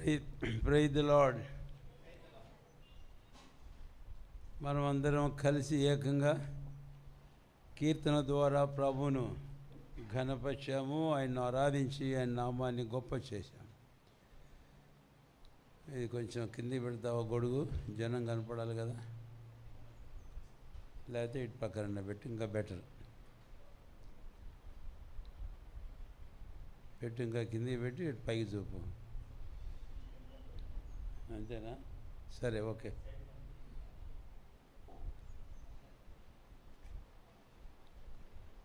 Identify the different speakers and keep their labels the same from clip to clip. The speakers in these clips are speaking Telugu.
Speaker 1: Praise the lord. మనం అందరం కలిసి ఏకంగా కీర్తన ద్వారా ప్రభువును ఘనపరిచాము, ఆయన్ను ఆరాధించి ఆయన నామాన్ని గొప్ప చేశాము. ఇది కొంచెం కింది పెడతావా గొడుగు, జనం కనపడాలి కదా, లేకపోతే ఇటు పక్కన పెట్టి ఇంకా బెటర్ పెట్టి, ఇంకా కింది పెట్టి ఇటు పైకి చూపు, అంతేనా? సరే, ఓకే.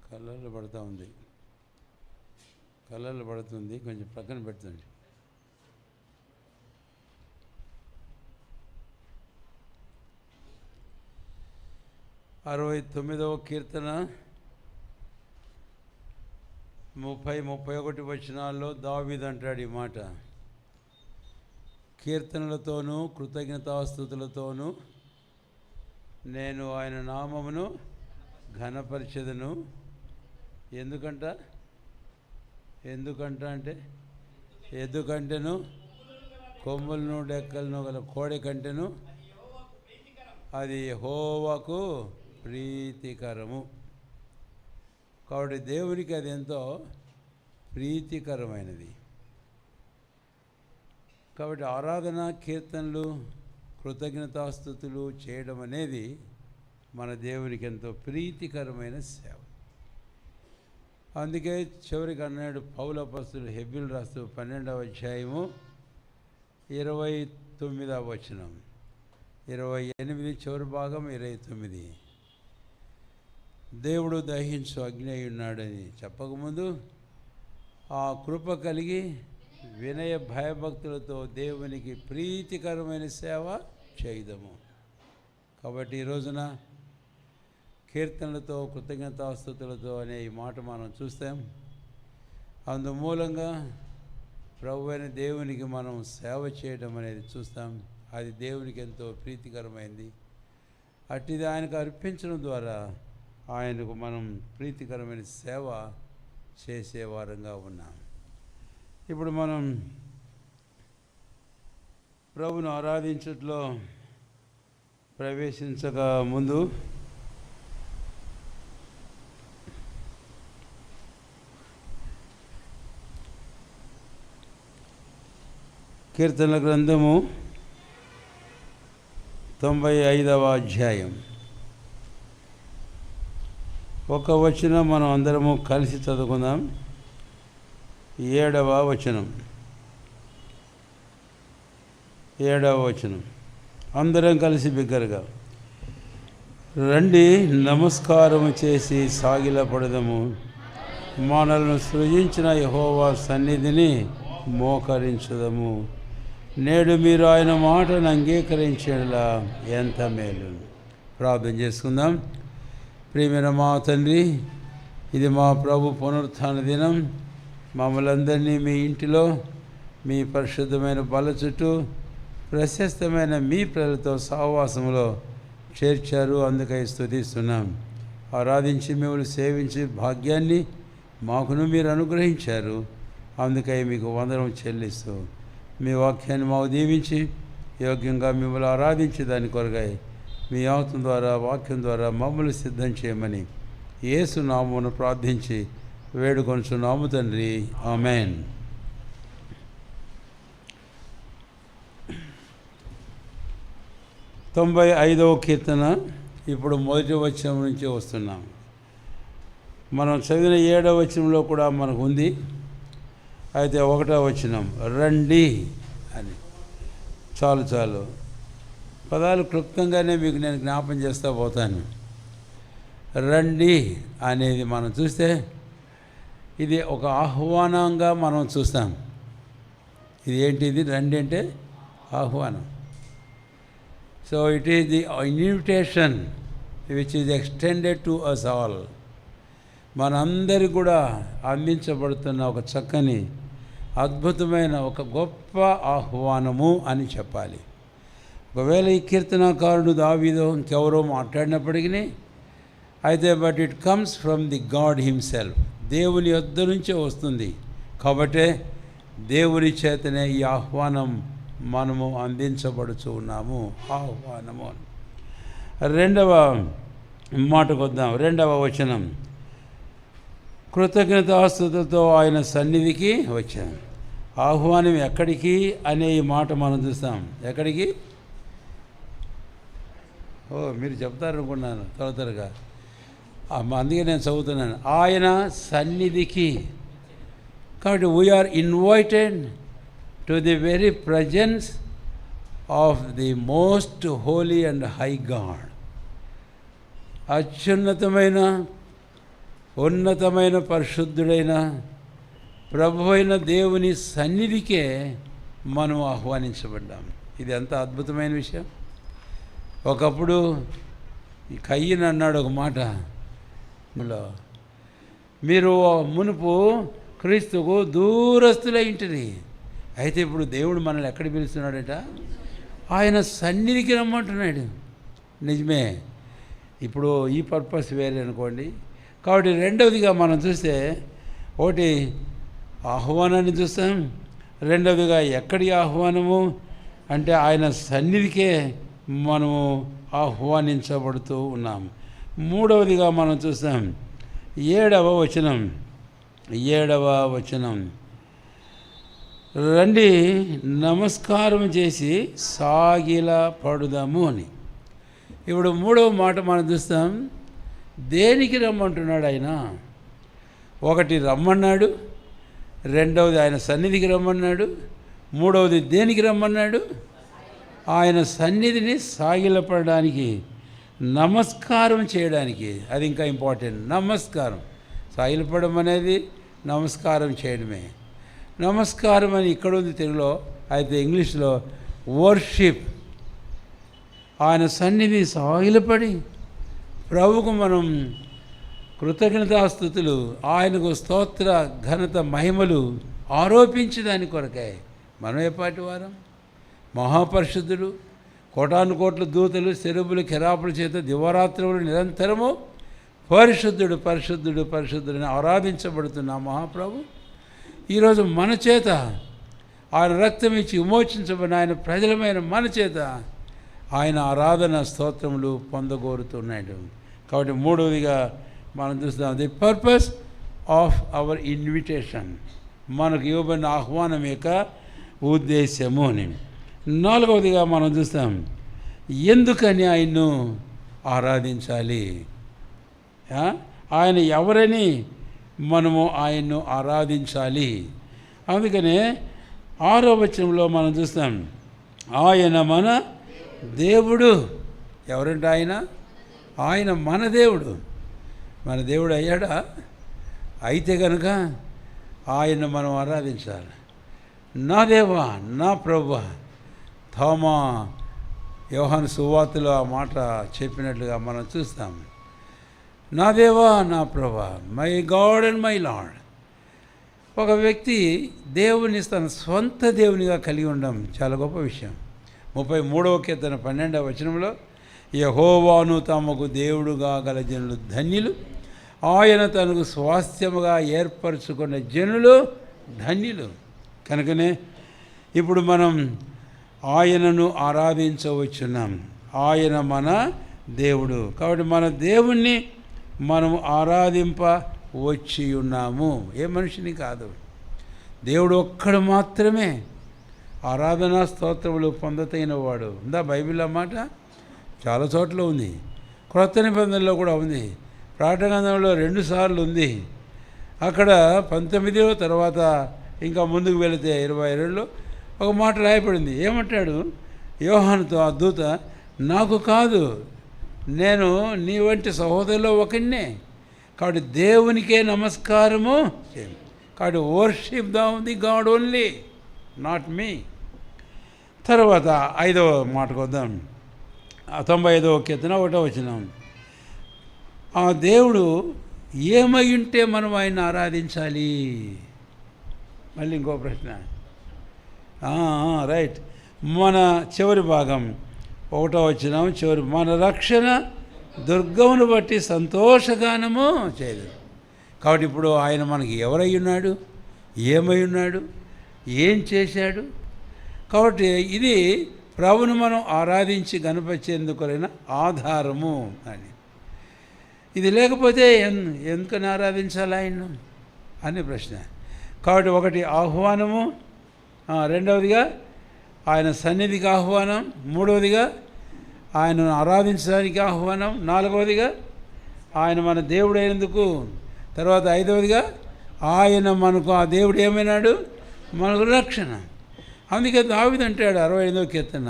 Speaker 1: కళ్ళల్లో పడుతూ ఉంది, కళ్ళల్లో పడుతుంది, కొంచెం పక్కన పెడుతుంది. అరవై 69వ కీర్తన 30-31 వచనాల్లో దావీదు అంటాడు ఈ మాట: కీర్తనలతోనూ కృతజ్ఞతాస్తుతులతోనూ నేను ఆయన నామమును ఘనపరిచెదను. ఎందుకంటేను కొమ్ములను డెక్కలను గల కోడె కంటెను అది యెహోవాకు ప్రీతికరము. కాబట్టి దేవునికి అది ఎంతో ప్రీతికరమైనది. కాబట్టి ఆరాధన, కీర్తనలు, కృతజ్ఞతాస్తుతులు చేయడం అనేది మన దేవునికి ఎంతో ప్రీతికరమైన సేవ. అందుకే చివరికి అన్నాడు పౌలు అపొస్తలుడు హెబ్రీయులకు రాస్తూ 12వ అధ్యాయము 29వ వచనం, 28 చివరి భాగం 29, దేవుడు దహించు అగ్ని అయి ఉన్నాడని చెప్పకముందు ఆ కృప కలిగి వినయ భయభక్తులతో దేవునికి ప్రీతికరమైన సేవ చేయదము. కాబట్టి ఈ రోజున కీర్తనలతో కృతజ్ఞతాస్తుతులతో అనే ఈ మాట మనం చూస్తాం. అందుమూలంగా ప్రభు అయిన దేవునికి మనం సేవ చేయడం అనేది చూస్తాం. అది దేవునికి ఎంతో ప్రీతికరమైంది. అట్టిది ఆయనకు అర్పించడం ద్వారా ఆయనకు మనం ప్రీతికరమైన సేవ చేసేవారంగా ఉన్నాం. ఇప్పుడు మనం ప్రభును ఆరాధించట్లో ప్రవేశించక ముందు కీర్తనల గ్రంథము 95వ అధ్యాయం ఒక వచనం మనం అందరము కలిసి చదువుకుందాం. 7వ వచనం అందరం కలిసి బిగ్గరగా: రండి, నమస్కారం చేసి సాగిలపడదము, మనలను సృజించిన యెహోవా సన్నిధిని మోకరించుదము. నేడు మీరు ఆయన మాటను అంగీకరించేలా ఎంత మేలు. ప్రార్థన చేసుకుందాం. ప్రియమైన మా తండ్రి, ఇది మా ప్రభు పునరుత్థాన దినం. మమ్మల్ని అందరినీ మీ ఇంటిలో మీ పరిశుద్ధమైన బల చుట్టూ ప్రశస్తమైన మీ ప్రజలతో సహవాసంలో చేర్చారు. అందుకై స్తుతిస్తున్నాం. ఆరాధించి మిమ్మల్ని సేవించే భాగ్యాన్ని మాకును మీరు అనుగ్రహించారు. అందుకై మీకు వందనం చెల్లిస్తూ మీ వాక్యాన్ని మాకు దీవించి యోగ్యంగా మిమ్మల్ని ఆరాధించి దాని కొరకై మీ ఆత్మ ద్వారా వాక్యం ద్వారా మమ్మల్ని సిద్ధం చేయమని యేసు నామమున ప్రార్థించి వేడుకొనుచున్నాము తండ్రి, ఆమేన్. తొంభై 95వ కీర్తన ఇప్పుడు మొదటి వచనం నుంచి వస్తున్నాం. మనం చదివిన 7వ వచనంలో కూడా మనకు ఉంది. అయితే 1వ వచనం రండి అని. చాలు పదాలు క్లుప్తంగానే మీకు నేను జ్ఞాపం చేస్తూ పోతాను. రండి అనేది మనం చూస్తే ఇది ఒక ఆహ్వానంగా మనం చూస్తాం. ఇది ఏంటిది? రండి అంటే ఆహ్వానం. So it is the invitation which is extended to us all. మనందరి కూడా అందించబడుతున్న ఒక చక్కని అద్భుతమైన ఒక గొప్ప ఆహ్వానము అని చెప్పాలి. ఒకవేళ ఈ కీర్తనాకారుడు దావీదు ఇంకెవరో మాట్లాడినప్పటికీ అయితే but it comes from the God himself, దేవుని యొద్ద నుంచే వస్తుంది. కాబట్టే దేవుని చేతనే ఈ ఆహ్వానం మనము అందించబడుచు ఉన్నాము. ఆహ్వానము. రెండవ మాటకు వద్దాం. 2వ వచనం, కృతజ్ఞతాస్తుతులతో ఆయన సన్నిధికి వచ్చాను. ఆహ్వానం ఎక్కడికి అనే ఈ మాట మనం చూస్తాం. ఎక్కడికి? మీరు చెప్తారనుకున్నాను త్వరగా, అందుకే నేను చదువుతున్నాను. ఆయన సన్నిధికి. కాబట్టి we are invited to the very presence of the most holy and high God. అత్యున్నతమైన ఉన్నతమైన పరిశుద్ధుడైన ప్రభువైన దేవుని సన్నిధికే మనం ఆహ్వానించబడ్డాం. ఇది ఎంత అద్భుతమైన విషయం. ఒకప్పుడు ఈ కయ్యను అన్నాడు ఒక మాట, మీరు మునుపు క్రీస్తుకు దూరస్తులై ఉంటుంది, అయితే ఇప్పుడు దేవుడు మనల్ని ఎక్కడికి పిలుస్తున్నాడట? ఆయన సన్నిధికి రమ్మంటున్నాడు. నిజమే, ఇప్పుడు ఈ పర్పస్ వేరే అనుకోండి. కాబట్టి రెండవదిగా మనం చూస్తే, ఒకటి ఆహ్వానాన్ని చూస్తాం, రెండవదిగా ఎక్కడి ఆహ్వానము అంటే ఆయన సన్నిధికే మనము ఆహ్వానించబడుతూ ఉన్నాం. మూడవదిగా మనం చూస్తాం 7వ వచనం, రండి నమస్కారం చేసి సాగిల పడుదాము అని. ఇప్పుడు 3వ మాట మనం చూస్తాం, దేనికి రమ్మంటున్నాడు ఆయన? ఒకటి రమ్మన్నాడు, రెండవది ఆయన సన్నిధికి రమ్మన్నాడు, మూడవది దేనికి రమ్మన్నాడు? ఆయన సన్నిధిని సాగిలపడడానికి, నమస్కారం చేయడానికి. అది ఇంకా ఇంపార్టెంట్. నమస్కారం, సాగిలపడడం అనేది నమస్కారం చేయడమే. నమస్కారం అని ఇక్కడ ఉంది తెలుగులో, అయితే ఇంగ్లీష్లో వర్షిప్. ఆయన సన్నిధి సాగిలపడి ప్రభువుకు మనం కృతజ్ఞతాస్తుతులు, ఆయనకు స్తోత్ర ఘనత మహిమలు ఆరోపించడాని కొరకాయ. మనం ఏపాటి వారం? మహాపరిశుద్ధుడు, కోటాను కోట్ల దూతలు, శరూబులు, కెరాపుల చేత దివరాత్రులు నిరంతరము పరిశుద్ధుడు పరిశుద్ధుడు పరిశుద్ధుడని ఆరాధించబడుతున్న మహాప్రభు ఈరోజు మన చేత, ఆయన రక్తం ఇచ్చి విమోచించబడిన ఆయన ప్రజలమైన మన చేత ఆయన ఆరాధన స్తోత్రములు పొందగోరుతున్నాడు. కాబట్టి మూడవదిగా మనం చూస్తాం, the purpose of our invitation, మనకు ఇవ్వబడిన ఆహ్వానం యొక్క ఉద్దేశము అని. నాలుగవదిగా మనం చూస్తాం, ఎందుకని ఆయన్ను ఆరాధించాలి, ఆయన ఎవరని మనము ఆయన్ను ఆరాధించాలి. అందుకనే 6వ వచనంలో మనం చూస్తాం, ఆయన మన దేవుడు. ఎవరంటే ఆయన మన దేవుడు. మన దేవుడు అయ్యాడా? అయితే కనుక ఆయన మనం ఆరాధించాలి. నా దేవా, నా ప్రభువా. థోమా యోహాను సువార్తలో ఆ మాట చెప్పినట్లుగా మనం చూస్తాం. నా దేవా, నా ప్రభువా, my God and my lord. ఒక వ్యక్తి దేవుని తన స్వంత దేవునిగా కలిగి ఉండడం చాలా గొప్ప విషయం. 33వ కీర్తన 12వ వచనంలో, యెహోవాను తమకు దేవుడుగా గల జనులు ధన్యులు, ఆయన తనకు స్వాస్థ్యముగా ఏర్పరచుకున్న జనులు ధన్యులు. కనుకనే ఇప్పుడు మనం ఆయనను ఆరాధించవచ్చున్నాం. ఆయన మన దేవుడు. కాబట్టి మన దేవుణ్ణి మనం ఆరాధింప వచ్చి ఉన్నాము. ఏ మనిషిని కాదు, దేవుడు ఒక్కడు మాత్రమే ఆరాధనా స్తోత్రములు పొందతైన వాడు. ఉందా బైబిల్ అన్నమాట? చాలా చోట్ల ఉంది. క్రొత్త నిబంధనలో కూడా ఉంది. ప్రకటన గ్రంథంలో 2 సార్లు ఉంది. అక్కడ 19 తర్వాత ఇంకా ముందుకు వెళితే 22లో ఒక మాట రాయబడింది. ఏమంటాడు యోహానుతో ఆ దూత? నాకు కాదు, నేను నీ వంటి సహోదరులో ఒకనే. కాబట్టి దేవునికే నమస్కారము చేయండి. కాబట్టి worship the God only, not me. తర్వాత 5వ మాటకు వద్దాం. 95వ కీర్తన 1వ వచనం, ఆ దేవుడు ఏమై ఉంటే మనం ఆయన ఆరాధించాలి? మళ్ళీ ఇంకో ప్రశ్న. రైట్, మన చివరి భాగం 1వ వచనం చివరి, మన రక్షణ దుర్గమును బట్టి సంతోషగానము చేయదు. కాబట్టి ఇప్పుడు ఆయన మనకి ఎవరై ఉన్నాడు, ఏమై ఉన్నాడు, ఏం చేశాడు. కాబట్టి ఇది ప్రభువును మనం ఆరాధించి గణపరిచేందుకైన ఆధారము అని. ఇది లేకపోతే ఎందుకని ఆరాధించాలి ఆయన్ను అని ప్రశ్న. కాబట్టి ఒకటి ఆహ్వానము, రెండవదిగా ఆయన సన్నిధికి ఆహ్వానం, మూడవదిగా ఆయనను ఆరాధించడానికి ఆహ్వానం, నాలుగవదిగా ఆయన మన దేవుడు అయినందుకు, తర్వాత ఐదవదిగా ఆయన మనకు ఆ దేవుడు ఏమైనాడు, మనకు రక్షణ. అందుకే దావీదు అంటాడు 65వ కీర్తన,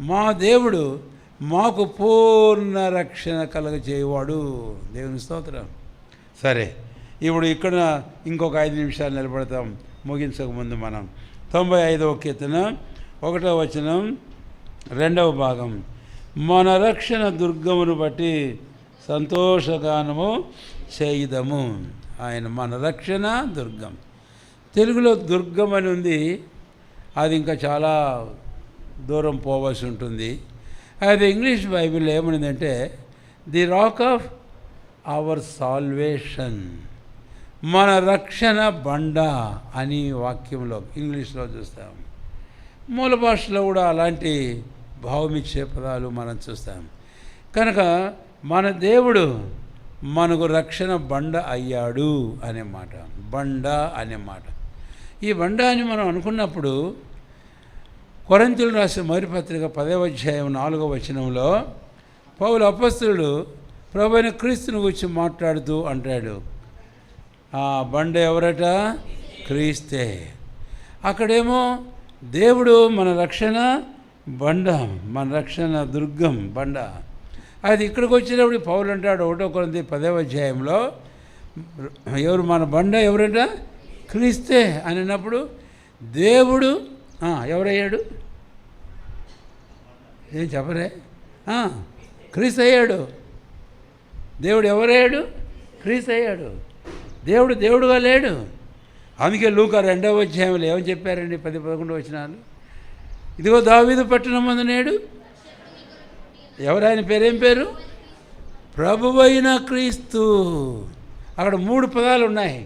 Speaker 1: మా దేవుడు మాకు పూర్ణ రక్షణ కలగజేయవాడు. దేవుని స్తోత్రం. సరే, ఇప్పుడు ఇక్కడ ఇంకొక 5 నిమిషాలు నిలబడతాం ముగించకముందు. మనం 95వ కీర్తన 1వ వచనం 2వ భాగం, మన రక్షణ దుర్గమును బట్టి సంతోషగానము చేయుదము. ఆయన మన రక్షణ దుర్గం. తెలుగులో దుర్గం అని ఉంది, అది ఇంకా చాలా దూరం పోవాల్సి ఉంటుంది. అయితే ఇంగ్లీష్ బైబిల్లో ఏమనిందంటే the rock of our salvation, మన రక్షణ బండ అని వాక్యంలో ఇంగ్లీష్లో చూస్తాం. మూల భాషలో కూడా అలాంటి భావమిచ్చే పదాలు మనం చూస్తాం. కనుక మన దేవుడు మనకు రక్షణ బండ అయ్యాడు అనే మాట, బండ అనే మాట. ఈ బండ అని మనం అనుకున్నప్పుడు కొరింథీయులకు రాసిన మొదటి పత్రిక 10వ అధ్యాయం 4వ వచనంలో పౌలు అపొస్తలుడు ప్రభువైన క్రీస్తుని గురించి మాట్లాడుతూ అంటాడు, ఆ బండ ఎవరట? క్రీస్తే. అక్కడేమో దేవుడు మన రక్షణ బండ, మన రక్షణ దుర్గం బండ. అది ఇక్కడికి వచ్చినప్పుడు పౌలు అంటాడు 1 కొరింథీ 10వ అధ్యాయంలో, ఎవరు మన బండ ఎవరట? క్రీస్తే అని అన్నప్పుడు దేవుడు ఎవరయ్యాడు? ఏం చెప్పరే? క్రీస్తు అయ్యాడు. దేవుడు ఎవరయ్యాడు? క్రీస్తు అయ్యాడు. దేవుడు దేవుడుగా లేడు. అందుకే లూకా 2వ అధ్యాయంలో ఏమని చెప్పారండి? 10-11 వచనాలు, ఇదిగో దావీదు పట్టణమందు నేడు ఎవరైన పేరేం పేరు? ప్రభువైన క్రీస్తు. అక్కడ 3 పదాలు ఉన్నాయి.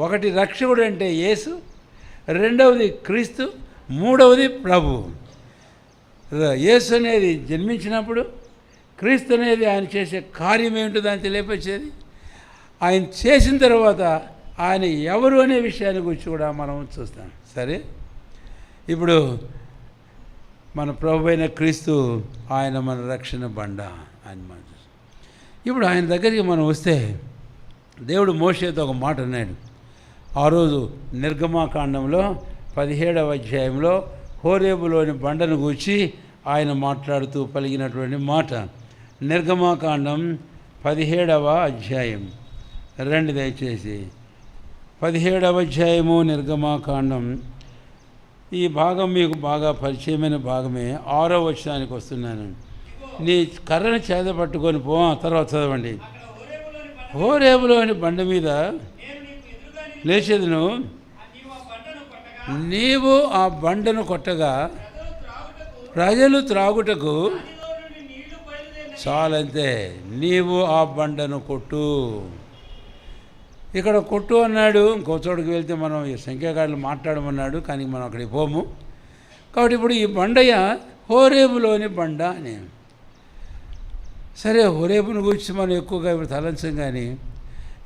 Speaker 1: ఒకటి రక్షకుడు అంటే యేసు, రెండవది క్రీస్తు, మూడవది ప్రభు. యేసు అనేది జన్మించినప్పుడు, క్రీస్తు అనేది ఆయన చేసే కార్యం ఏమిటో దాన్ని తెలియపరిచేది. ఆయన చేసిన తర్వాత ఆయన ఎవరు అనే విషయాన్ని గురించి కూడా మనం చూస్తాం. సరే, ఇప్పుడు మన ప్రభు అయిన క్రీస్తు ఆయన మన రక్షణ బండ అని మనం చూస్తాం. ఇప్పుడు ఆయన దగ్గరికి మనం వస్తే దేవుడు మోషేతో ఒక మాట అన్నాడు. ఆ రోజు నిర్గమాకాండంలో 17వ అధ్యాయంలో హోరేబులోని బండను గూర్చి ఆయన మాట్లాడుతూ పలికినటువంటి మాట. నిర్గమాకాండం 17వ అధ్యాయం రండి దయచేసి. 17వ అధ్యాయము నిర్గమాకాండం. ఈ భాగం మీకు బాగా పరిచయమైన భాగమే. 6వ వచనానికి వస్తున్నాను. నీ కర్రను చేత పట్టుకొని పో. తర్వాత చదవండి. హోరేబులోని బండ మీద లేచేదును, నీవు ఆ బండను కొట్టగా ప్రజలు త్రాగుటకు చాలంతే. నీవు ఆ బండను కొట్టు. ఇక్కడ కొట్టు అన్నాడు. ఇంకో చోటుకి వెళ్తే మనం ఈ సంఖ్యాకారులు మాట్లాడమన్నాడు, కానీ మనం అక్కడికి పోము. కాబట్టి ఇప్పుడు ఈ బండయ్య హోరేబులోని బండ అని. సరే, హోరేబును గురించి మనం ఎక్కువగా ఇప్పుడు తలంచం, కానీ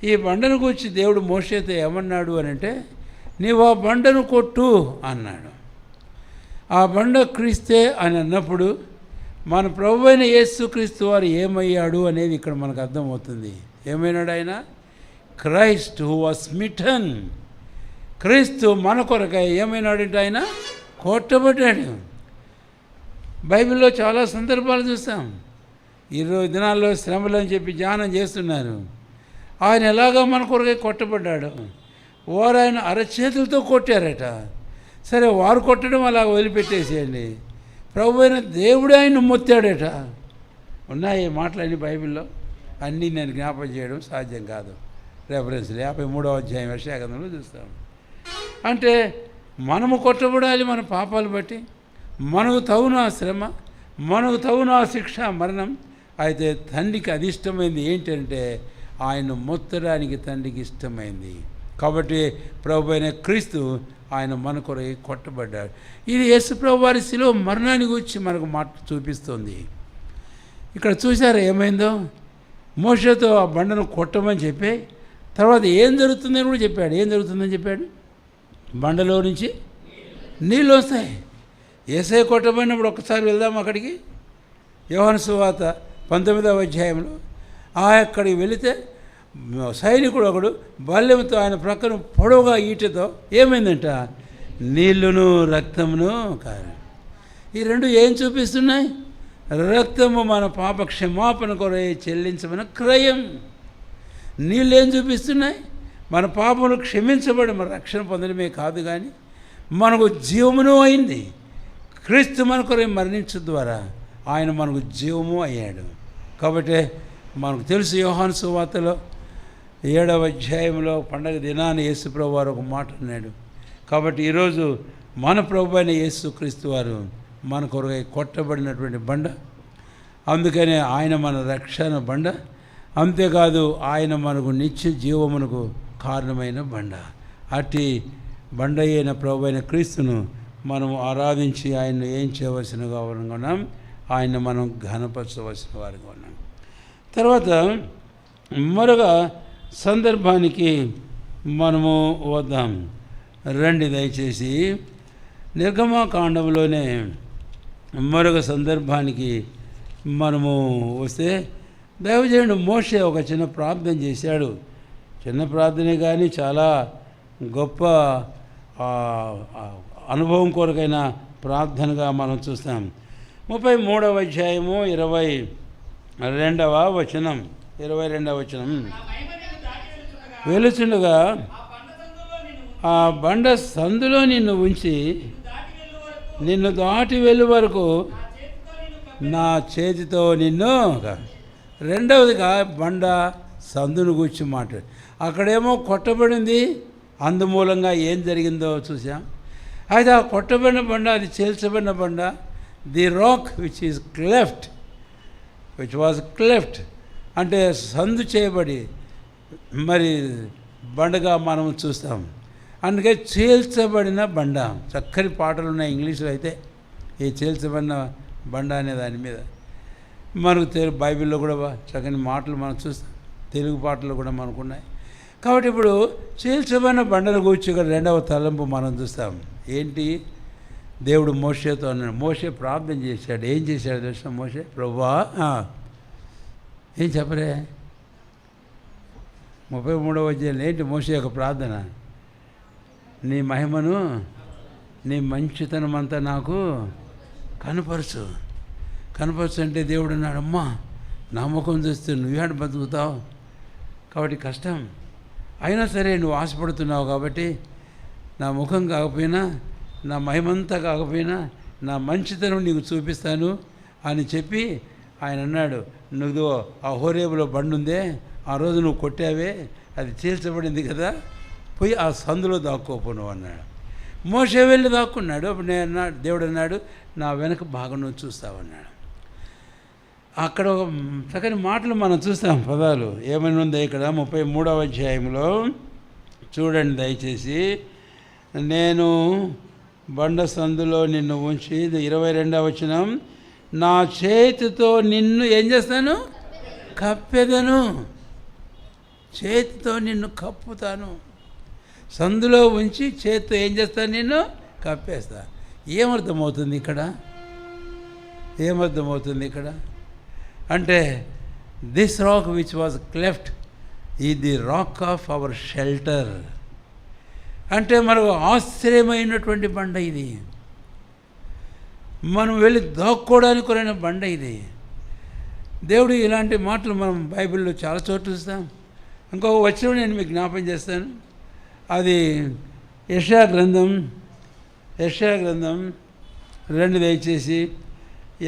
Speaker 1: ఈ బండను గురించి దేవుడు మోషేతో ఏమన్నాడు అని అంటే, నీవు ఆ బండను కొట్టు అన్నాడు. ఆ బండ క్రీస్తే అని అన్నప్పుడు మన ప్రభు అయిన యేసు క్రీస్తు వారు ఏమయ్యాడు అనేది ఇక్కడ మనకు అర్థమవుతుంది. ఏమైనాడు ఆయన? Christ who was smitten. క్రీస్తు మన కొరకై ఏమైనాడంటే ఆయన కొట్టబడ్డాడు. బైబిల్లో చాలా సందర్భాలు చూస్తాం. 20 దినాల్లో శ్రమలు అని చెప్పి ధ్యానం చేస్తున్నారు. ఆయన ఎలాగా మన కొరకై కొట్టబడ్డాడు. వారు ఆయన అరచేతులతో కొట్టారట. సరే, వారు కొట్టడం అలా వదిలిపెట్టేసేయండి. ప్రభు అయిన దేవుడు ఆయన మొత్తాడట. ఉన్నాయి మాటలన్నీ బైబిల్లో. అన్నీ నేను జ్ఞాపకం చేయడం సాధ్యం కాదు. రెఫరెన్స్లు 53వ అధ్యాయం వర్షాగంధంలో చూస్తాం. అంటే మనము కొట్టబడాలి మన పాపాలు బట్టి. మనకు తగున శ్రమ, మనకు తగున శిక్ష, మరణం. అయితే తండ్రికి అది ఇష్టమైంది ఏంటంటే ఆయన మొత్తడానికి తండ్రికి ఇష్టమైంది. కాబట్టి ప్రభు అయిన క్రీస్తు ఆయన మన కొరకు కొట్టబడ్డాడు. ఇది యేసు ప్రభు వారి శిలువ మరణాన్ని గురించి మనకు మాట చూపిస్తుంది. ఇక్కడ చూసారా ఏమైందో? మోషేతో ఆ బండను కొట్టమని చెప్పి తర్వాత ఏం జరుగుతుందని కూడా చెప్పాడు. ఏం జరుగుతుందని చెప్పాడు? బండలో నుంచి నీళ్ళు వస్తాయి. యేసయ్య కొట్టబడినప్పుడు ఒక్కసారి వెళ్దాం అక్కడికి. యోహాను సువార్త 19వ అధ్యాయంలో అక్కడికి వెళితే సైనికుడు ఒకడు బాల్యంతో ఆయన ప్రక్కన పొడవుగా ఈటతో ఏమైందంట? నీళ్లును రక్తమును కారు. ఈ రెండు ఏం చూపిస్తున్నాయి? రక్తము మన పాప క్షమాపణ కొరై చెల్లించమని క్రయం. నీళ్ళు ఏం చూపిస్తున్నాయి? మన పాపములు క్షమించబడి మన రక్షణ పొందడమే కాదు కానీ మనకు జీవమును అయింది. క్రీస్తు మన కొరై మరణించడం ద్వారా ఆయన మనకు జీవము అయ్యాడు. కాబట్టి మనకు తెలుసు యోహాను సువార్తలో 7వ అధ్యాయంలో పండగ దినాన్ని యేసు ప్రభు వారు ఒక మాట అన్నాడు. కాబట్టి ఈరోజు మన ప్రభు అయిన యేసు క్రీస్తు వారు మన కొరకై కొట్టబడినటువంటి బండ. అందుకనే ఆయన మన రక్షణ బండ. అంతేకాదు ఆయన మనకు నిత్య జీవమునకు కారణమైన బండ. అట్టి బండ అయిన ప్రభు అయిన క్రీస్తును మనం ఆరాధించి ఆయన్ను ఏం చేయవలసిన వారుగా ఉన్నాం? ఆయన మనం ఘనపరచవలసిన వారుగా ఉన్నాం. తర్వాత మరొక సందర్భానికి మనము వద్దాం రండి. దయచేసి నిర్గమకాండంలోనే మరొక సందర్భానికి మనము వస్తే దైవజనుడు మోషే ఒక చిన్న ప్రార్థన చేశాడు. చిన్న ప్రార్థనే కానీ చాలా గొప్ప అనుభవం కొరకైన ప్రార్థనగా మనం చూస్తాం. 33వ అధ్యాయము 22వ వచనం. వెలుచుండగా ఆ బండ సందులో నిన్ను ఉంచి నిన్ను దాటి వెళ్ళు వరకు నా చేతితో నిన్ను. రెండవదిగా బండ సందును గురించి మాట్లాడు. అక్కడేమో కొట్టబడింది, అందుమూలంగా ఏం జరిగిందో చూసాం. అయితే ఆ కొట్టబడిన బండ, అది చేల్చబడిన బండ, the rock which was cleft అంటే సందు చేయబడి మరి బండగా మనం చూస్తాం. అందుకే చేల్చబడిన బండ. చక్కని పాటలు ఉన్నాయి ఇంగ్లీష్లో. అయితే ఈ చేల్చబడిన బండ అనే దాని మీద మనకు బైబిల్లో కూడా చక్కని మాటలు మనం చూస్తాం. తెలుగు పాటలు కూడా మనకున్నాయి. కాబట్టి ఇప్పుడు చేల్చబడిన బండను కూర్చో రెండవ తలంపు మనం చూస్తాం. ఏంటి? దేవుడు మోషేతో అన్నాడు. మోషే ప్రార్థన చేశాడు. ఏం చేశాడు తెలుసా మోషే? ప్రభువా, ఏం చెప్పరే 33వ అధ్యాయంలో ఏంటి మోషే యొక్క ప్రార్థన? నీ మహిమను, నీ మంచితనం అంతా నాకు కనపరచు అంటే దేవుడు అన్నాడు, అమ్మా నా ముఖం చూస్తే నువ్వేడు బతుకుతావు, కాబట్టి కష్టం. అయినా సరే నువ్వు ఆశపడుతున్నావు కాబట్టి నా ముఖం కాకపోయినా, నా మహిమంతా కాకపోయినా నా మంచితనం నీకు చూపిస్తాను అని చెప్పి ఆయన అన్నాడు, నువ్వు ఆ హోరేబులో బండి ఉందే, ఆ రోజు నువ్వు కొట్టావే, అది చీల్చబడింది కదా, పోయి ఆ సందులో దాక్కోపోను అన్నాడు. మోషే వెళ్ళి దాక్కున్నాడు. అప్పుడు నేను అన్నాడు, దేవుడు అన్నాడు, నా వెనక భాగం నువ్వు చూస్తావన్నాడు. అక్కడ ఒక చక్కని మాటలు మనం చూస్తాం, పదాలు ఏమని ఉందో ఇక్కడ 33వ అధ్యాయంలో చూడండి దయచేసి. నేను బండ సందులో నిన్ను ఉంచి, 22వ వచనం, నా చేతితో నిన్ను ఏం చేస్తాను? కప్పెదను. చేతితో నిన్ను కప్పుతాను. సందులో ఉంచి చేతితో ఏం చేస్తాను? నిన్ను కప్పేస్తా. ఏమర్థమవుతుంది ఇక్కడ? అంటే this rock which was cleft ఈ the rock of our shelter. అంటే మనకు ఆశ్చర్యమైనటువంటి బండ ఇది. మనం వెళ్ళి దాక్కోవడానికి కొరైన బండ ఇది. దేవుడు ఇలాంటి మాటలు మనం బైబిల్లో చాలా చోట్ల చూస్తాం. ఇంకొక వచనం నేను మీకు జ్ఞాపం చేస్తాను. అది యెషయా గ్రంథం 2 దయచేసి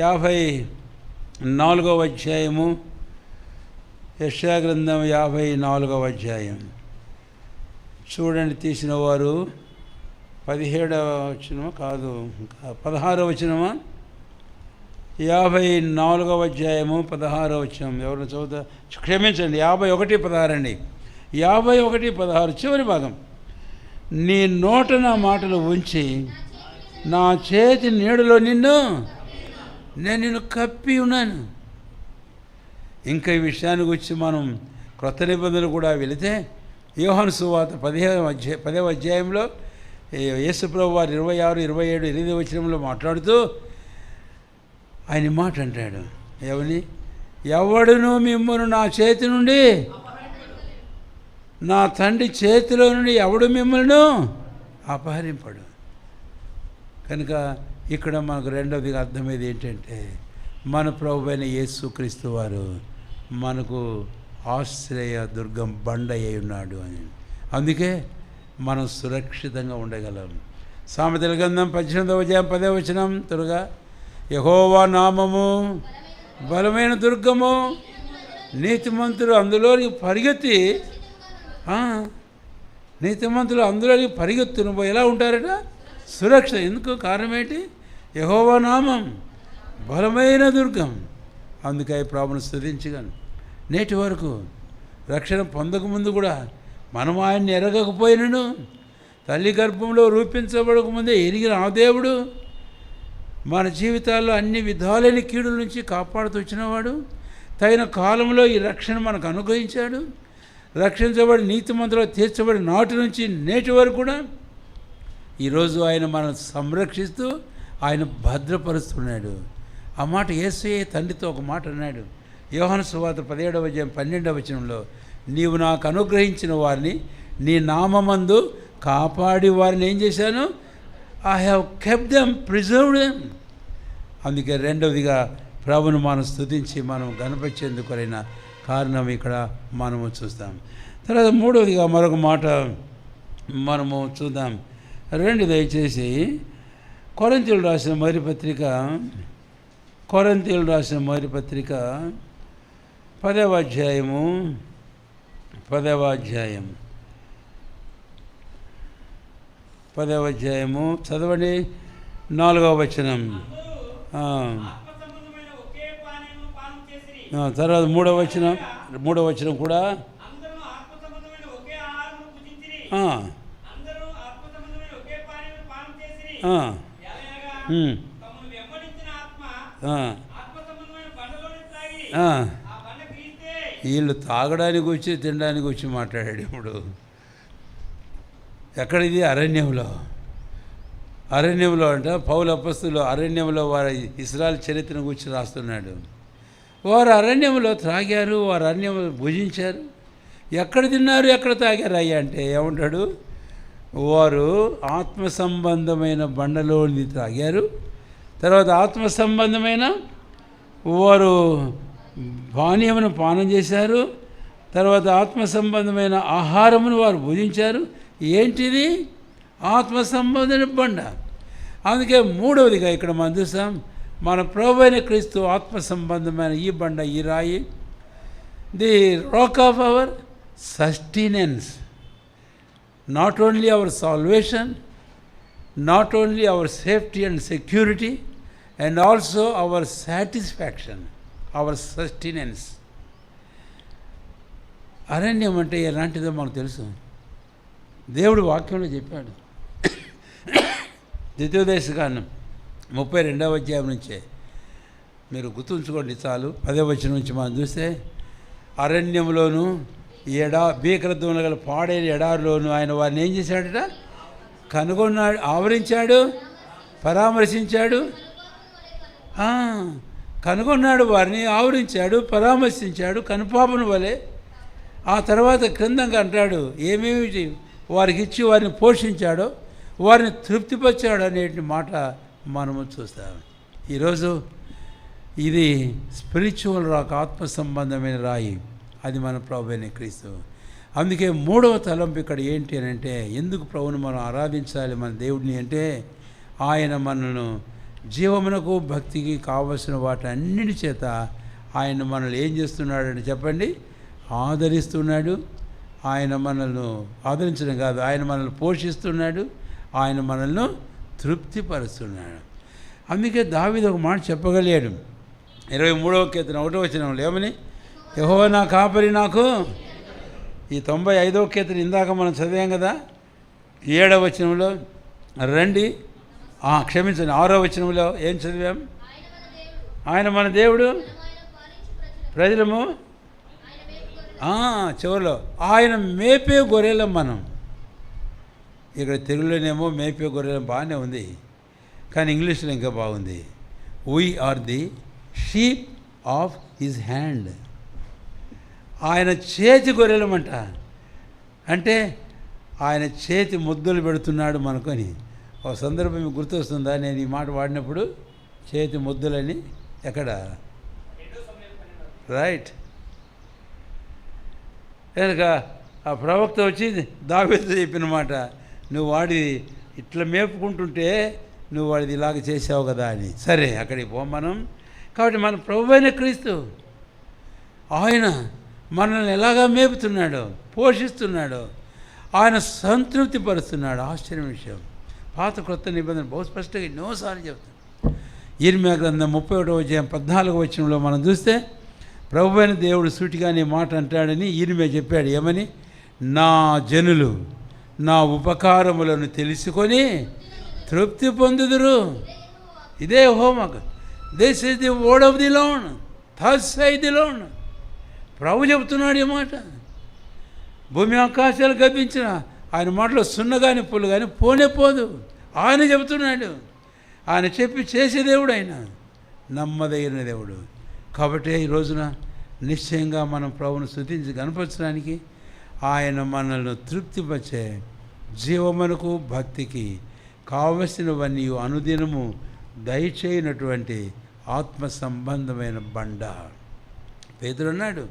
Speaker 1: 54వ అధ్యాయము. యెషయా గ్రంథం 54వ అధ్యాయం చూడండి. తీసిన వారు 17వ వచనమా కాదు 16వ వచనమా? 54వ అధ్యాయము 16వ వచనం. ఎవరైనా చదువుతా? క్షమించండి, 51:16 అండి. 51:16 చివరి భాగం. నీ నోట నా మాటలు ఉంచి నా చేతి నీడలో నేను నిన్ను కప్పి ఉన్నాను. ఇంకా ఈ విషయానికి వచ్చి మనం క్రొత్త నిబంధనలు కూడా వెళితే యోహాను సువార్త 10వ అధ్యాయంలో యేసు ప్రభువు వారు 26, 27, 8 వచనంలో మాట్లాడుతూ ఆయన మాట అంటాడు, ఎవడును మిమ్మల్ని నా చేతి నుండి, నా తండ్రి చేతిలో నుండి ఎవడు మిమ్మల్ని అపహరింపడు. కనుక ఇక్కడ మనకు రెండవదిగా అర్థమయ్యేది ఏంటంటే మన ప్రభువైన యేసుక్రీస్తు వారు మనకు ఆశ్రయ దుర్గం బండ అయి ఉన్నాడు అని. అందుకే మనం సురక్షితంగా ఉండగలం. సామెతల గ్రంథం 18వ అధ్యాయం 10వ వచనం త్వరగా, యెహోవా నామము బలమైన దుర్గము, నీతిమంతులు అందులోనికి పరిగెత్తి పరిగెత్తును ఎలా ఉంటారట? సురక్ష. ఎందుకు? కారణం ఏంటి? యెహోవా నామం బలమైన దుర్గం. అందుకే ప్రభువును స్తుతించగలను. నేటి వరకు రక్షణ పొందకముందు కూడా మనం ఆయన్ని ఎరగకపోయినను, తల్లి గర్భంలో రూపించబడకముందే ఎరిగిన ఆ దేవుడు మన జీవితాల్లో అన్ని విధాలైన కీడుల నుంచి కాపాడుతూ వచ్చినవాడు. తగిన కాలంలో ఈ రక్షణ మనకు అనుగ్రహించాడు. రక్షించబడి నీతిమంతులుగా తీర్చబడి నాటి నుంచి నేటి వరకు కూడా ఈరోజు ఆయన మనల్ని సంరక్షిస్తూ ఆయన భద్రపరుస్తున్నాడు. ఆ మాట యేసయ్య తండ్రితో ఒక మాట అన్నాడు. యోహాను సువార్త 17వ అధ్యాయం 12వ వచనంలో, నీవు నాకు అనుగ్రహించిన వారిని నీ నామమందు కాపాడి వారిని ఏం చేశాను? I have kept them, preserved them. అందుకే రెండవదిగా ప్రభువును మనం స్తుతించి మనం గణపరిచేందుకైన కారణం ఇక్కడ మనము చూస్తాం. తర్వాత మూడవదిగా మరొక మాట మనము చూద్దాం. దయచేసి కొరింథీయులకు రాసిన మొదటి పత్రిక 10వ అధ్యాయము చదవండి, 4వ వచనం. తర్వాత 3వ వచనం కూడా వీళ్ళు తాగడానికి వచ్చి తినడానికి వచ్చి మాట్లాడాడు. ఇప్పుడు ఎక్కడిది? అరణ్యంలో అంట పౌలు అపొస్తలులు అరణ్యంలో వారి ఇశ్రాయేలు చరిత్రను గురించి రాస్తున్నాడు. వారు అరణ్యంలో త్రాగారు, వారు అరణ్యంలో భుజించారు. ఎక్కడ తిన్నారు, ఎక్కడ తాగారు అయ్యా అంటే ఏమంటాడు? వారు ఆత్మ సంబంధమైన బండలోని త్రాగారు, తర్వాత ఆత్మ సంబంధమైన వారు పానీయమును పానం చేశారు, తర్వాత ఆత్మ సంబంధమైన ఆహారమును వారు భుజించారు. ఏంటిది? ఆత్మ సంబంధమైన బండ. అందుకే మూడవదిగా ఇక్కడ మనం చూస్తాం, మన ప్రభువైన క్రీస్తు ఆత్మ సంబంధమైన ఈ బండ, ఈ రాయి, the rock of our sustenance. Not only our salvation, not only our safety and security, and also our satisfaction, our sustenance. అరణ్యం అంటే ఎలాంటిదో మనకు తెలుసు. దేవుడు వాక్యంలో చెప్పాడు. ద్వితీయోపదేశకాండం 32వ అధ్యాయం నుంచే మీరు గుర్తుంచుకోండి చాలు. 10వ వచనం నుంచి మనం చూస్తే, అరణ్యంలోను భీకరత్వంలో గల పాడైన ఎడారిలోను ఆయన వారిని ఏం చేశాడట? కనుగొన్నాడు, ఆవరించాడు, పరామర్శించాడు. కనుగొన్నాడు, వారిని ఆవరించాడు, పరామర్శించాడు కనుపాపను వలె. ఆ తర్వాత క్రిందంగా అంటాడు ఏమేమి వారికి ఇచ్చి వారిని పోషించాడో, వారిని తృప్తిపరిచాడు అనేటి మాట మనము చూస్తాం. ఈరోజు ఇది స్పిరిచువల్ రాక్, ఆత్మ సంబంధమైన రాయి. అది మన ప్రభువైన క్రీస్తు. అందుకే మూడవ తలంపు ఇక్కడ ఏంటి అని అంటే, ఎందుకు ప్రభువును మనం ఆరాధించాలి మన దేవుడిని అంటే, ఆయన మనను జీవమునకు భక్తికి కావలసిన వాటన్నిటి చేత ఆయన మనల్ని ఏం చేస్తున్నాడని చెప్పండి? ఆదరిస్తున్నాడు. ఆయన మనల్ని ఆదరించడం కాదు, ఆయన మనల్ని పోషిస్తున్నాడు, ఆయన మనల్ని తృప్తిపరుస్తున్నాడు. అందుకే దావీదు ఒక మాట చెప్పగలిగాడు 23వ కీర్తన 1వ వచనంలో ఏమని? యెహోవా నా కాపరి, నాకు ఈ 95వ కీర్తన ఇందాక మనం చదివాం కదా, 7వ వచనంలో రండి, క్షమించండి 6వ వచనంలో ఏం చదివాం? ఆయన మన దేవుడు, ప్రజలము చివరిలో ఆయన మేపే గొర్రెలం మనం. ఇక్కడ తెలుగులోనేమో మేపే గొర్రెలం బాగానే ఉంది, కానీ ఇంగ్లీష్లో ఇంకా బాగుంది. We are the sheep of his hand. ఆయన చేతి గొర్రెలమంట. అంటే ఆయన చేతి ముద్దులు పెడుతున్నాడు మనకొని. ఒక సందర్భం మీకు గుర్తొస్తుందా నేను ఈ మాట వాడినప్పుడు? చేతి ముద్దులని ఎక్కడ? రైట్. కనుక ఆ ప్రవక్త వచ్చి దావీదుతో చెప్పిన మాట, నువ్వు వాడి ఇట్లా మేపుకుంటుంటే నువ్వు వాడిది ఇలాగ చేసావు కదా అని. సరే అక్కడికి మనం. కాబట్టి మన ప్రభు అయిన క్రీస్తు ఆయన మనల్ని ఎలాగా మేపుతున్నాడో, పోషిస్తున్నాడో, ఆయన సంతృప్తి పరుస్తున్నాడు. ఆశ్చర్య విషయం. పాత క్రొత్త నిబంధన బహు స్పష్టంగా ఎన్నోసార్లు చెప్తాను. ఇర్మియా గ్రంథం 31వ అధ్యాయం 14వ వచనంలో మనం చూస్తే ప్రభు అయిన దేవుడు సూటిగానే మాట అంటాడని ఇర్మియా చెప్పాడు. ఏమని? నా జనులు నా ఉపకారములను తెలుసుకొని తృప్తి పొందుదురు. ఇదే హోమక్. This is the word of the Lord, thus saith the Lord. ప్రభు చెబుతున్నాడు ఈ మాట. భూమి ఆకాశాలు గర్భించిన ఆయన మాటలో సున్న కానీ పుల్లు కానీ పోనే పోదు. ఆయన చెబుతున్నాడు. ఆయన చెప్పి చేసే దేవుడు, ఆయన నమ్మదగిన దేవుడు. కాబట్టి ఈ రోజున నిశ్చయంగా మనం ప్రభువును స్తుతించి కనపరచడానికి, ఆయన మనల్ని తృప్తిపరిచే జీవమునకు భక్తికి కావలసినవన్నీ అనుదినము దయచేయనటువంటి ఆత్మ సంబంధమైన బండ. పేతురు అన్నాడు,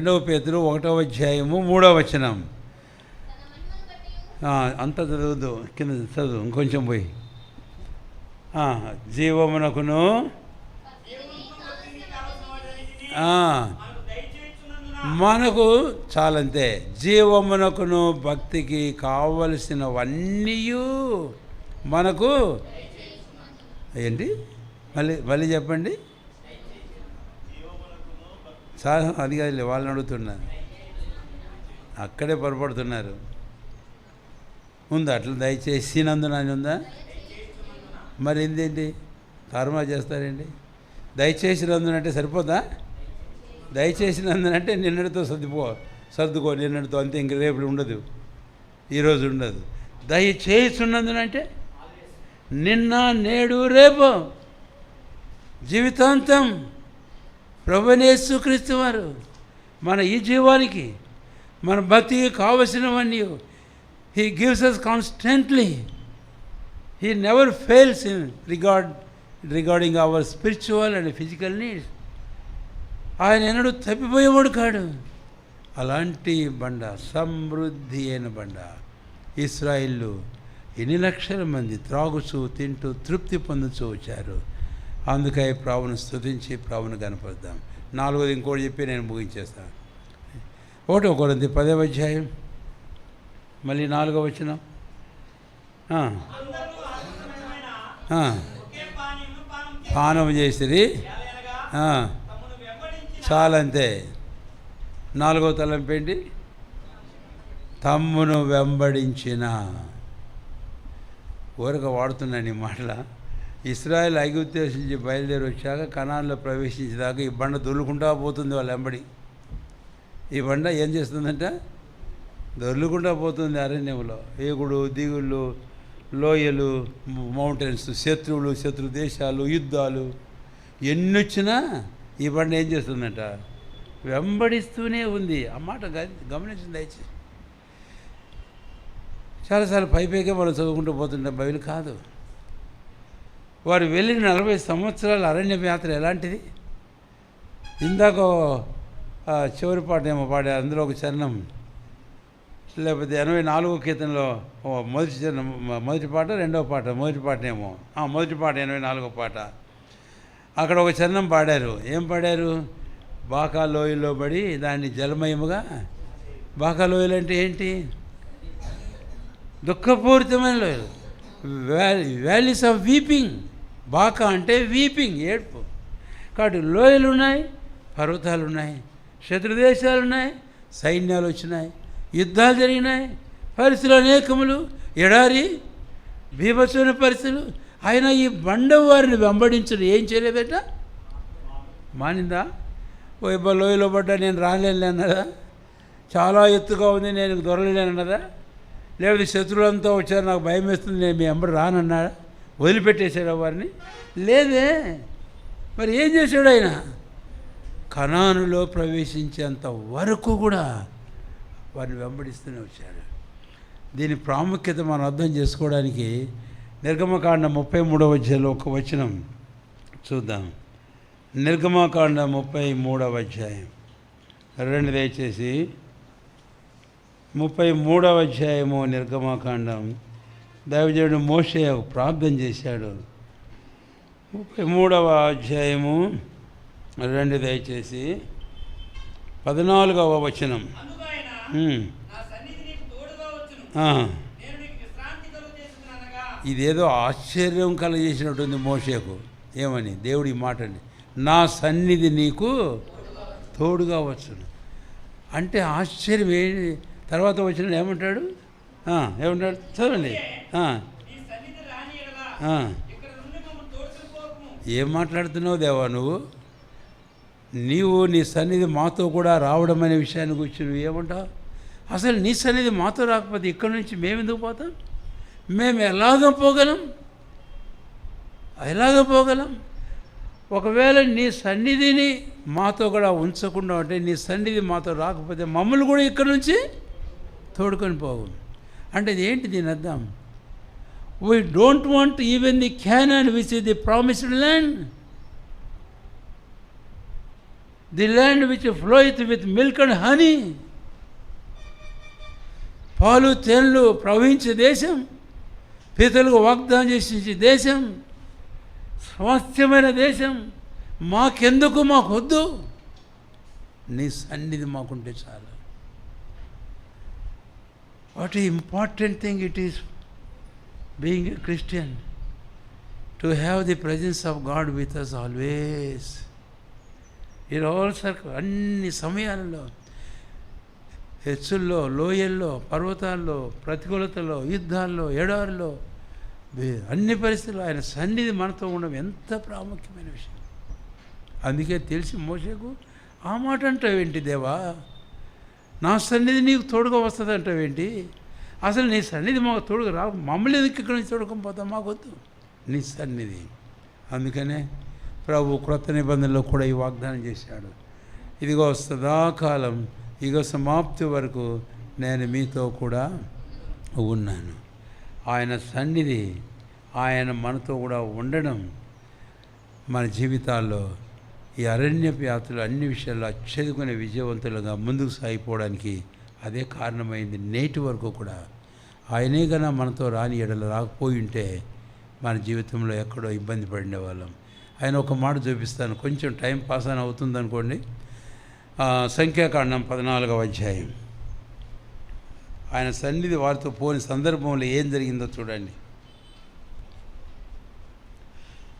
Speaker 1: 2వ పేతురు 1వ అధ్యాయము 3వ వచనం. అంత చదువుదు, కింద చదువు ఇంకొంచెం పోయి. జీవమునకును మనకు చాలంతే. జీవమునకును భక్తికి కావలసినవన్నీ మనకు ఏంటి? మళ్ళీ చెప్పండి. చాలా అది కాదు, వాళ్ళని అడుగుతున్నారు, అక్కడే పొరపడుతున్నారు. ఉందా అట్లా? దయచేసినందున అని ఉందా? మరి ఏంటి కర్మ చేస్తారండి? దయచేసినందునంటే సరిపోదా? దయచేసినందునంటే నిన్నటితో సర్దుకో నిన్నటితో అంతే, ఇంక రేపు ఉండదు, ఈరోజు ఉండదు. దయచేస్తున్నందునంటే నిన్న నేడు రేపు జీవితాంతం ప్రభువైన యేసుక్రీస్తు వారు మన ఈ జీవానికి మన భక్తికి కావలసినవన్నీ he gives us constantly. He never fails in regarding our spiritual and physical needs. ఆయన ఎన్నడూ తప్పిపోయేవాడు కాడు. అలాంటి బండ, సమృద్ధి అయిన బండ. ఇశ్రాయేలు ఎన్ని లక్షల మంది త్రాగుచూ తింటూ తృప్తి పొందుతూ వచ్చారు. అందుకై ప్రభువును స్తుతించి ప్రభువును కనపడదాం. 4వది ఇంకోటి చెప్పి నేను ముగించేస్తాను. 1 కొరింథీ 10వ అధ్యాయం మళ్ళీ 4వ వచనం. పానం చేసిరి చాలంతే. 4వ తలంపు ఏంటి? తమ్మును వెంబడించిన. ఊరక వాడుతున్నాను ఈ మాటల. ఇశ్రాయేల్ ఐగుప్తు దేశం నుంచి బయలుదేరి వచ్చాక కనాన్లో ప్రవేశించేదాకా ఈ బండ దొర్లుకుంటా పోతుంది వాళ్ళ వెంబడి. ఈ బండ ఏం చేస్తుందంట? దొర్లుకుంటా పోతుంది అరణ్యంలో. ఏగుడు, దిగుళ్ళు, లోయలు, మౌంటైన్స్, శత్రువులు, శత్రు దేశాలు, యుద్ధాలు ఎన్ని వచ్చినా ఈ బండ ఏం చేస్తుందంట? వెంబడిస్తూనే ఉంది. ఆ మాట గమనించింది దయచేసి. చాలాసార్లు పైపైకే మనం చదువుకుంటూ పోతుంటాం, బైబిల్ కాదు. వారు వెళ్ళిన 40 సంవత్సరాల అరణ్య యాత్ర ఎలాంటిది? ఇందాక చివరి పాట ఏమో పాడారు, అందులో ఒక చరణం, లేకపోతే 84వ కీర్తనలో మొదటి పాట, 2వ పాట, మొదటి పాటనేమో మొదటి పాట 84వ పాట. అక్కడ ఒక చరణం పాడారు. ఏం పాడారు? బాకా లోయలో పడి దాన్ని జలమయముగా. బాకా లోయలు అంటే ఏంటి? దుఃఖపూరితమైన లోయలు, వ్యాలీస్ ఆఫ్ వీపింగ్. బాకా అంటే వీపింగ్, ఏడుపు. కాబట్టి లోయలు ఉన్నాయి, పర్వతాలు ఉన్నాయి, శత్రుదేశాలు ఉన్నాయి, సైన్యాలు వచ్చినాయి, యుద్ధాలు జరిగినాయి, పరిస్థితులు అనేకములు, ఎడారి, బీభత్సమైన పరిస్థితులు. ఆయన ఈ బండ వారిని వెంబడించడం ఏం చేయలేదట? మానిందా? ఓ ఇబ్బా లోయలో పడ్డా నేను రాలేను అన్నదా? చాలా ఎత్తుగా ఉంది నేను దొరలేనన్నదా? లేకపోతే శత్రువులంతా వచ్చారు నాకు భయం వేస్తుంది నేను మీ వెంబడి రానన్నాడా? వదిలిపెట్టేశాడు వారిని? లేదే. మరి ఏం చేశాడు ఆయన? కనానులో ప్రవేశించేంత వరకు కూడా వారిని వెంబడిస్తూనే వచ్చాడు. దీని ప్రాముఖ్యత మనం అర్థం చేసుకోవడానికి నిర్గమకాండ 33వ అధ్యాయంలో ఒక వచనం చూద్దాం. నిర్గమకాండ 33వ అధ్యాయం రెండు దయచేసి 33వ అధ్యాయము నిర్గమకాండం. దైవజనుడు మోషే ప్రార్థన చేశాడు. 33వ అధ్యాయము రెండు దయచేసి 14వ వచనం. ఇదేదో ఆశ్చర్యం కలగజేసినట్టుంది మోషేకు. ఏమని? దేవుడి మాటని, నా సన్నిధి నీకు తోడుగా వచ్చును అంటే ఆశ్చర్యం ఏంటి? తర్వాత వచ్చిన ఏమంటాడు? ఏమంటాడు చదవండి. ఏం మాట్లాడుతున్నావు దేవా నువ్వు? నీవు నీ సన్నిధి మాతో కూడా రావడం అనే విషయాన్ని గురించి నువ్వు ఏమంటావు? అసలు నీ సన్నిధి మాతో రాకపోతే ఇక్కడి నుంచి మేము ఎందుకు పోతాం? మేము ఎలాగ పోగలం? ఒకవేళ నీ సన్నిధిని మాతో కూడా ఉంచకుండా అంటే, నీ సన్నిధి మాతో రాకపోతే మమ్మల్ని కూడా ఇక్కడి నుంచి తోడుకొని పోవు అంటే ఇది ఏంటి? దీని అర్థం, we don't want even the Canaan which is the promised land, the land which floweth with milk and honey, పాలు తేనెలు ప్రవహించే దేశం, పితరులకు వాగ్దానం చేసే దేశం, స్వాస్థ్యమైన దేశం మాకెందుకు? మాకొద్దు, నీ సన్నిధి మాకుంటే చాలు. What a important thing it is being a Christian, to have the presence of God with us always in all circle. అన్ని సమయాలలో, హెచ్చుల్లో, లోయల్లో, పర్వతాల్లో, ప్రతికూలతలో, యుద్ధాల్లో, ఎడారిలో, అన్ని పరిస్థితుల్లో ఆయన సన్నిధి మనతో ఉండడం ఎంత ప్రాముఖ్యమైన విషయం. అందుకే తెలిసి మోషేకు ఆ మాట అంటావేంటి దేవా? నా సన్నిధి నీకు తోడుగా వస్తుంది అంటావేంటి? అసలు నీ సన్నిధి మాకు తోడుగా రా, మమ్మల్ని ఎందుకు ఇక్కడ నుంచి తోడుకొని పోతాం? మాకొద్దు నీ సన్నిధి. అందుకనే ప్రభు క్రొత్త నిబంధనలో కూడా ఈ వాగ్దానం చేశాడు, ఇదిగో సదాకాలం యుగ సమాప్తి వరకు నేను మీతో కూడా ఉన్నాను. ఆయన సన్నిధి, ఆయన మనతో కూడా ఉండడం మన జీవితాల్లో ఈ అరణ్యపు యాత్రలు అన్ని విషయాల్లో అత్యధికమైన విజయవంతులుగా ముందుకు సాగిపోవడానికి అదే కారణమైంది. నేటి వరకు కూడా ఆయనే కన్నా మనతో రాని ఎడలు రాకపోయి ఉంటే మన జీవితంలో ఎక్కడో ఇబ్బంది పడిన వాళ్ళం. ఆయన ఒక మాట చూపిస్తాను, కొంచెం టైం పాస్ అని అవుతుంది అనుకోండి. సంఖ్యాకాండం 14వ అధ్యాయం. ఆయన సన్నిధి వారితో పోని సందర్భంలో ఏం జరిగిందో చూడండి.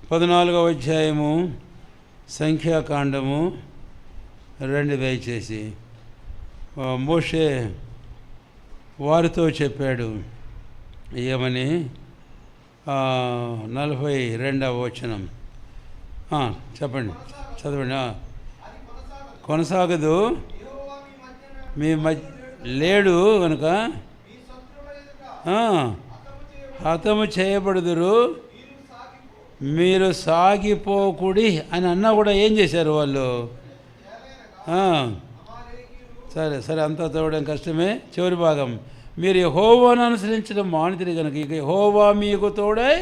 Speaker 1: 14వ అధ్యాయము సంఖ్యాకాండము 2 దయచేసి. మోషే వారితో చెప్పాడు ఏమని? 42వ వచనం చెప్పండి, చదవండి. కొనసాగదు, మీ లేడు కనుక హతము చేయబడుదురు, మీరు సాగిపోకుడి అని అన్నా కూడా ఏం చేశారు వాళ్ళు? సరే సరే అంతా చదవడం కష్టమే. చివరి భాగం, మీరు యెహోవాను అనుసరించడం మానితిరి కనుక ఇక యెహోవా మీకు తోడై.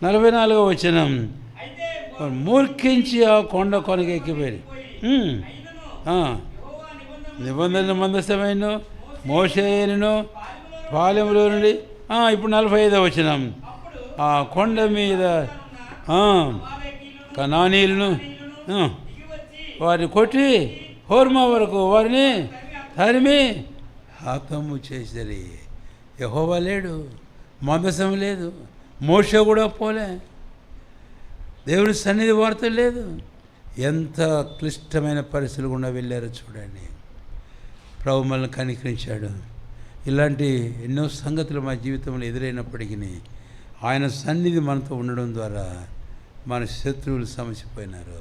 Speaker 1: 44వ వచనం, మూర్ఖించి ఆ కొండ కొనకెక్కిపోయి నిబంధన మందస్థమైన మోషేయును పాలెంలో నుండి. ఇప్పుడు 45వ వచనం, ఆ కొండ మీద కనానీయులను వారిని కొట్టి హోర్మా వరకు వారిని తరిమి హతము చేసరి. యెహోవా లేడు, మందసం లేదు, మోషే కూడా పోలే. దేవుని సన్నిధి వారితో లేదు. ఎంత క్లిష్టమైన పరిస్థితులు గుండా వెళ్ళారో చూడండి. ప్రభు మనల్ని కనికరించాడు. ఇలాంటి ఎన్నో సంగతులు మా జీవితంలో ఎదురైనప్పటికీ ఆయన సన్నిధి మనతో ఉండడం ద్వారా మన శత్రువులు సమసిపోయినారు.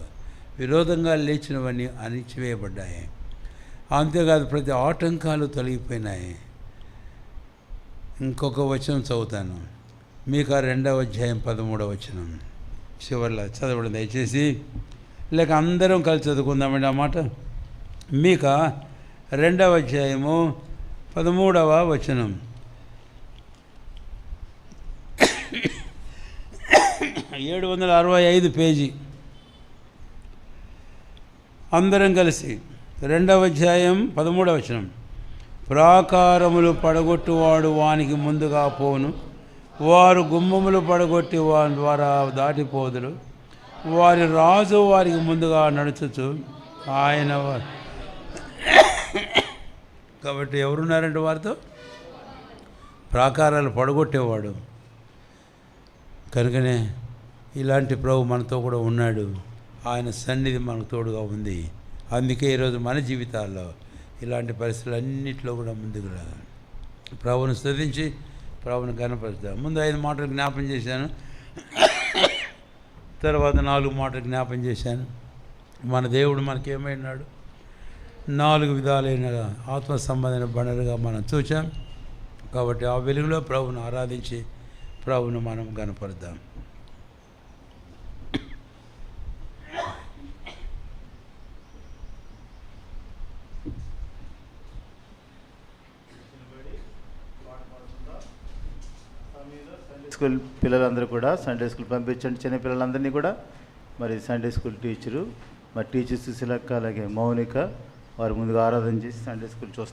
Speaker 1: విరోధంగా లేచినవన్నీ అణిచివేయబడ్డాయి. అంతేకాదు ప్రతి ఆటంకాలు తొలగిపోయినాయి. ఇంకొక వచనం చదువుతాను. మీకా 2వ అధ్యాయం 13వ వచనం చివరిలో చదవడం దయచేసి, లేక అందరం కలిసి చదువుకుందామండి ఆ మాట. మీకా 2వ అధ్యాయము 13వ వచనం. 765 పేజీ. అందరం కలిసి 2వ అధ్యాయం 13వ వచనం. ప్రాకారములు పడగొట్టువాడు వానికి ముందుగా పోను, వారు గుమ్మములు పడగొట్టి వారి ద్వారా దాటిపోదురు, వారి రాజు వారికి ముందుగా నడుచుచు ఆయన. కాబట్టి ఎవరున్నారంటే వారితో? ప్రాకారాలు పడగొట్టేవాడు. కనుకనే ఇలాంటి ప్రభు మనతో కూడా ఉన్నాడు. ఆయన సన్నిధి మనకు తోడుగా ఉంది. అందుకే ఈరోజు మన జీవితాల్లో ఇలాంటి పరిస్థితులు అన్నింటిలో కూడా ముందుకు రావాలి. ప్రభువును స్తుతించి ప్రభువును ఘనపరుస్తాను. ముందు 5 మాటలు జ్ఞాపం చేశాను, తర్వాత 4 మాటలు జ్ఞాపం చేశాను. మన దేవుడు మనకేమైనాడు? 4 విధాలైన ఆత్మ సంబంధమైన బండలుగా మనం చూచాం. కాబట్టి ఆ వెలుగులో ప్రభువును ఆరాధించి ప్రభువును మనం ఘనపరుద్దాం.
Speaker 2: స్కూల్ పిల్లలందరూ కూడా సండే స్కూల్ పంపించండి. చిన్న పిల్లలందరినీ కూడా. మరి సండే స్కూల్ టీచరు, మరి టీచర్స్ శిలక్క అలాగే మౌనిక వారు ముందుగా ఆరాధన చేసి సండే స్కూల్ చూస్తారు.